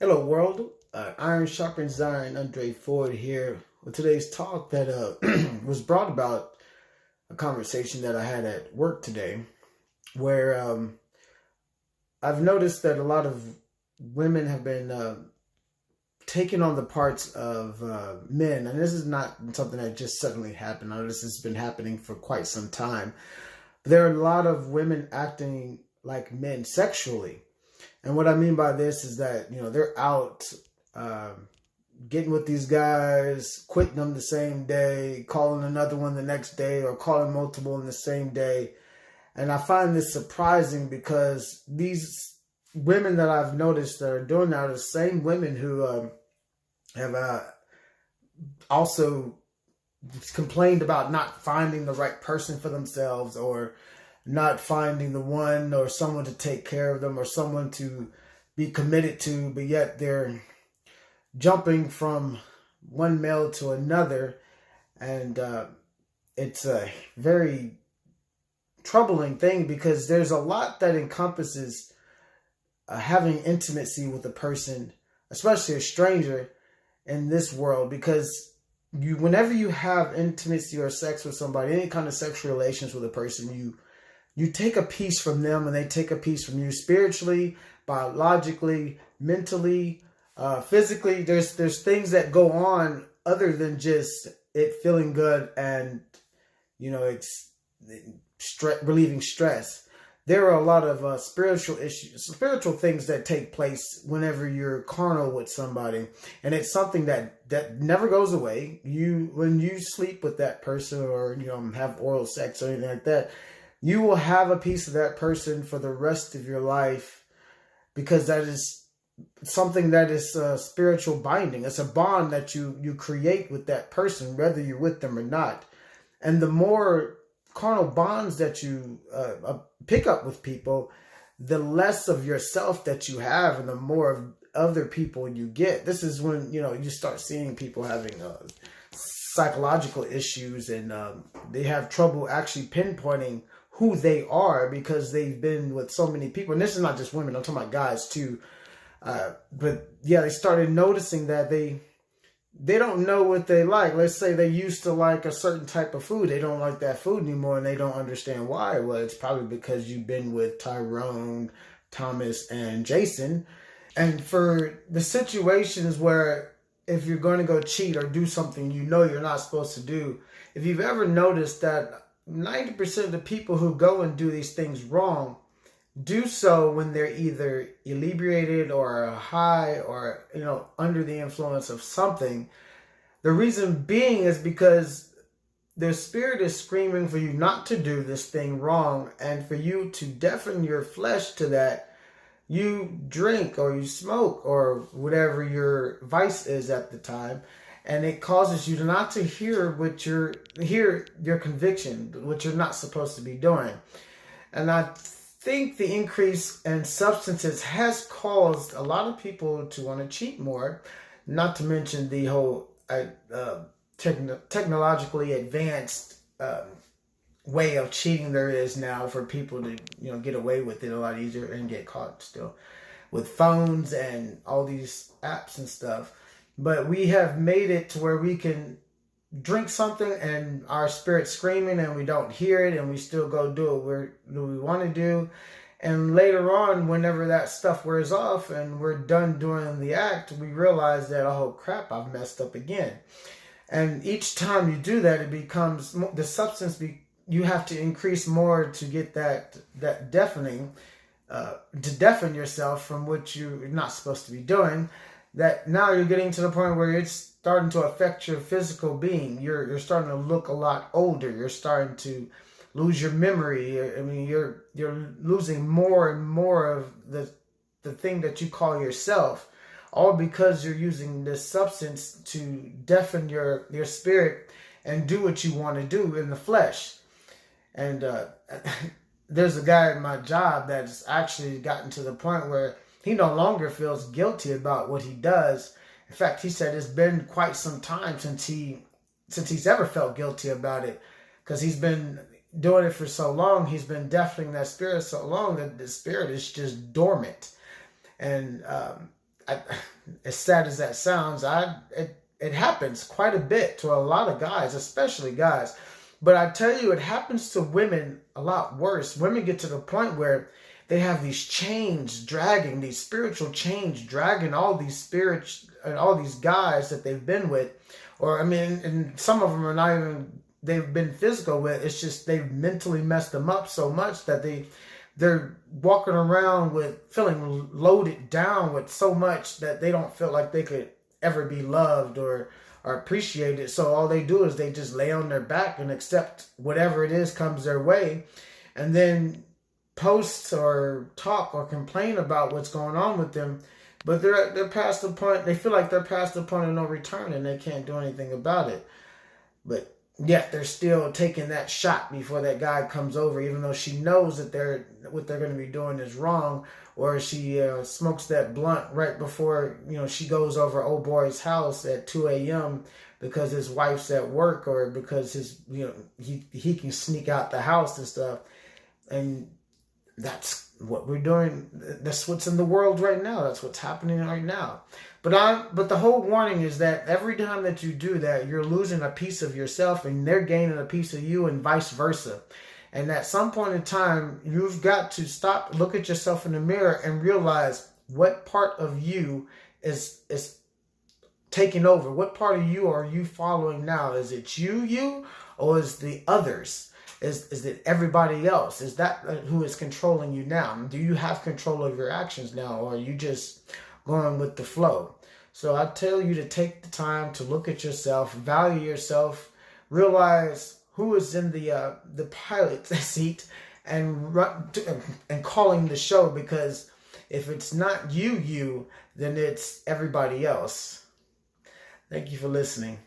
Hello, world. Iron sharpens iron. Andre Ford here with today's talk that was brought about a conversation that I had at work today, where I've noticed that a lot of women have been taking on the parts of men, and this is not something that just suddenly happened. I know this has been happening for quite some time. There are a lot of women acting like men sexually. And what I mean by this is that, they're out getting with these guys, quitting them the same day, calling another one the next day, or calling multiple in the same day. And I find this surprising because these women that I've noticed that are doing that are the same women who have also complained about not finding the right person for themselves, or not finding the one or someone to take care of them or someone to be committed to, but yet they're jumping from one male to another. And it's a very troubling thing because there's a lot that encompasses having intimacy with a person, especially a stranger, in this world. Because whenever you have intimacy or sex with somebody, any kind of sexual relations with a person, you take a piece from them and they take a piece from you, spiritually, biologically, mentally, physically. There's things that go on other than just it feeling good and it's relieving stress. There are a lot of spiritual issues, spiritual things that take place whenever you're carnal with somebody, and it's something that never goes away. When you sleep with that person, or have oral sex or anything like that, you will have a piece of that person for the rest of your life, because that is something that is spiritual binding. It's a bond that you create with that person, whether you're with them or not. And the more carnal bonds that you pick up with people, the less of yourself that you have, and the more of other people you get. This is when you start seeing people having psychological issues, and they have trouble actually pinpointing who they are, because they've been with so many people. And this is not just women, I'm talking about guys too. But yeah, they started noticing that they don't know what they like. Let's say they used to like a certain type of food. They don't like that food anymore, and they don't understand why. Well, it's probably because you've been with Tyrone, Thomas, and Jason. And for the situations where if you're going to go cheat or do something you're not supposed to do, if you've ever noticed that 90% of the people who go and do these things wrong do so when they're either inebriated or high, or under the influence of something. The reason being is because their spirit is screaming for you not to do this thing wrong, and for you to deafen your flesh to that, you drink or you smoke or whatever your vice is at the time. And it causes you not to hear your conviction, what you're not supposed to be doing. And I think the increase in substances has caused a lot of people to want to cheat more, not to mention the whole technologically advanced way of cheating there is now for people to get away with it a lot easier and get caught still with phones and all these apps and stuff. But we have made it to where we can drink something and our spirit's screaming and we don't hear it, and we still go do what we want to do. And later on, whenever that stuff wears off and we're done doing the act, we realize that, oh crap, I've messed up again. And each time you do that, it becomes the substance. You have to increase more to get that deafening, to deafen yourself from what you're not supposed to be doing. That now you're getting to the point where it's starting to affect your physical being. You're starting to look a lot older. You're starting to lose your memory. I mean, you're losing more and more of the thing that you call yourself, all because you're using this substance to deafen your spirit and do what you want to do in the flesh. And there's a guy at my job that's actually gotten to the point where he no longer feels guilty about what he does. In fact, he said it's been quite some time since he's ever felt guilty about it, because he's been doing it for so long. He's been deafening that spirit so long that the spirit is just dormant. And as sad as that sounds, it happens quite a bit to a lot of guys, especially guys. But I tell you, it happens to women a lot worse. Women get to the point where they have these chains dragging, these spiritual chains dragging all these spirits and all these guys that they've been with. Or, I mean, and some of them are not even, they've been physical with. It's just they've mentally messed them up so much that they're walking around with feeling loaded down with so much that they don't feel like they could ever be loved or appreciated. So all they do is they just lay on their back and accept whatever it is comes their way, and then post or talk or complain about what's going on with them. But they're past the point. They feel like they're past the point of no return, and they can't do anything about it. But yet they're still taking that shot before that guy comes over, even though she knows that what they're going to be doing is wrong. Or she smokes that blunt right before she goes over old boy's house at 2 a.m. because his wife's at work, or because he can sneak out the house and stuff. And that's what we're doing. That's what's in the world right now. That's what's happening right now. But the whole warning is that every time that you do that, you're losing a piece of yourself, and they're gaining a piece of you, and vice versa. And at some point in time, you've got to stop, look at yourself in the mirror, and realize what part of you is taking over. What part of you are you following now? Is it you, or is the others? Is it everybody else? Is that who is controlling you now? Do you have control of your actions now, or are you just going with the flow? So I tell you to take the time to look at yourself, value yourself, realize who is in the pilot's seat, and calling the show, because if it's not you, then it's everybody else. Thank you for listening.